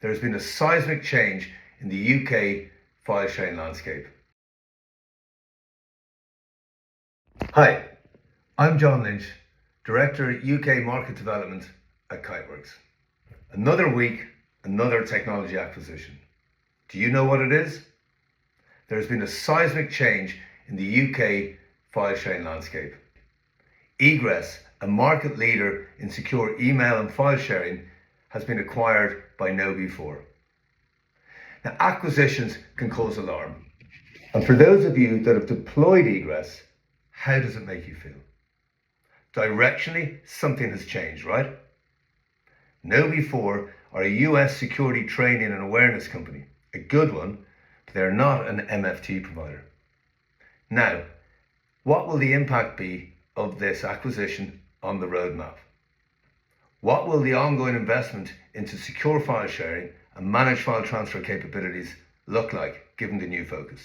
there has been a seismic change in the UK file sharing landscape. Hi, I'm John Lynch, Director UK Market Development at Kiteworks. Another week, another technology acquisition. Do you know what it is? There has been a seismic change in the UK file sharing landscape. Egress, a market leader in secure email and file sharing, has been acquired by KnowBe4. Now, acquisitions can cause alarm. And for those of you that have deployed Egress, how does it make you feel? Directionally, something has changed, right? KnowBe4 are a US security training and awareness company, a good one, but they're not an MFT provider. Now, what will the impact be of this acquisition on the roadmap? What will the ongoing investment into secure file sharing and managed file transfer capabilities look like given the new focus?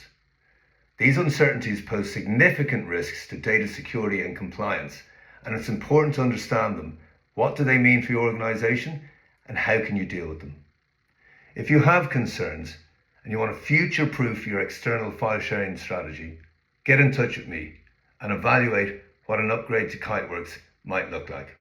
These uncertainties pose significant risks to data security and compliance, and it's important to understand them. What do they mean for your organization, and how can you deal with them? If you have concerns and you want to future-proof your external file sharing strategy, get in touch with me and evaluate what an upgrade to Kiteworks might look like.